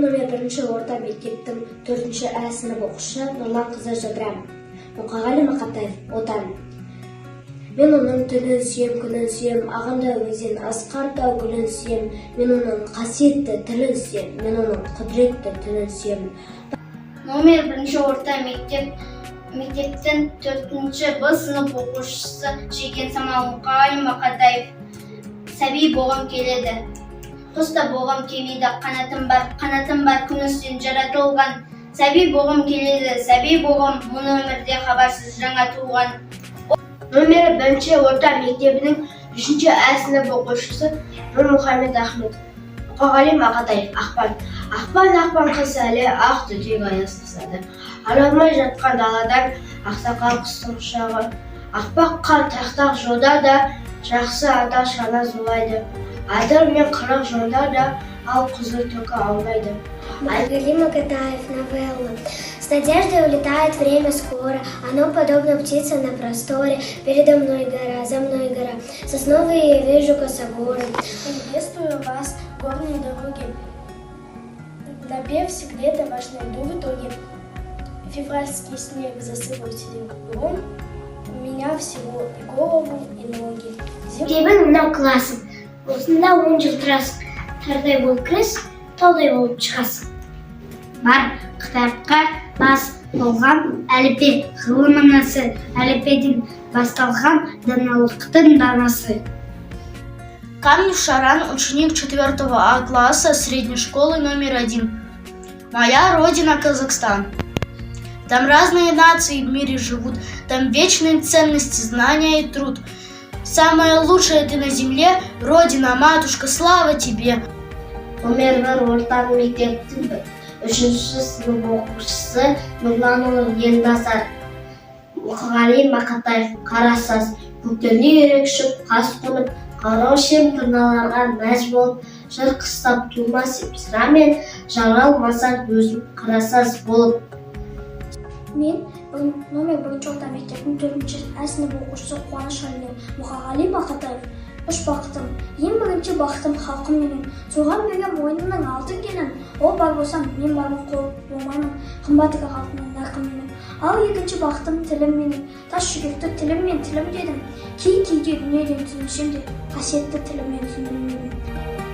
номер 1 орта мектептің 4-ші А сынып оқушы Нұрлан қызы Жадырам. Мұқағали Мақатаев, отан. Мен оның түнін сүйем, күнін сүйем, ағында өзен, асқарда гүлін сүйем. Мен оның қасиетті тілін сүйем, мен оның құдіретті тілін сүйем. Номер 1 орта мектептің 4-ші Б сынып оқушысы Шекен Самал Мұқағали Мақатаев. Сәби болғым келеді. Құста болғым келмейді, қанатым бар күмістен жаратылған. Сәби болғым келеді, сәби болғым, мұны өмірде хабарсыз жаңа туған. Номер 1 орта мектебінің 3-ші А сынып оқушысы Нұрмұхамед Ахмет. Мұқағали Мақатаев, ақпан. Ақпан қыс әлі ақ түтек аяз қысады. Аралмай жатқан даладан ақсақал құстың құшағы. Ақпақ қар тақтақ жолда да жақсы ата шана зулайды. Адыр мен қырық жонда да ал құзыр түлкі аулайды. Мұқағали Мақатаев, новелла. С надеждой улетает время скоро, оно подобно птице на просторе. Передо мной гора, за мной гора, сосновые я вижу косогоры. Приветствую вас, горные дороги. Напев секрета ваш найду в итоге. Февральский снег засыпал серебром, меня всего и голову, и ноги. Мектебің мынау классың, осында 10 жыл тұрасың, тардай болып кіресің, таудай болып шығасың. Бар кітапқа бас болған әліппе, ғылым анасы, әліппеден басталған даналықтың данасы. Камнев Шаран, ученик 4 А класса средней школы номер 1. Моя родина Казахстан. Там разные нации в мире живут, там вечные ценности, знания и труд. Самое лучшее ты на земле, Родина, матушка, слава тебе. Номер 1 орта мектептің 3-ші сынып оқушысы Нұрлан Ендасар. Мұқағали Мақатаев, қарасаз, көктемде ерекшіп, қас қонып, қарау шем тырналарға мәз болып, жыр қыстап тумас сыра мен жаралмасар өзім қарасаз болып. Мен номер 1 орта мектептің 4-ші А сынып оқушысы Қуаныш Әлмен. Мұқағали Мақатаев. Үш бақытым, ең бірінші бақытым халқым менің. Соған берген мойнымның алтын келін. Ол бар болсам, мен бармын қол болмаймын. Қымбатыға халқымның нарқымның. Ал екінші бақытым тілім менің. Тас жүректі тілім мен тілім дедім. Кейде дүниеден түншем де қасиетті тілім мен түсіндім.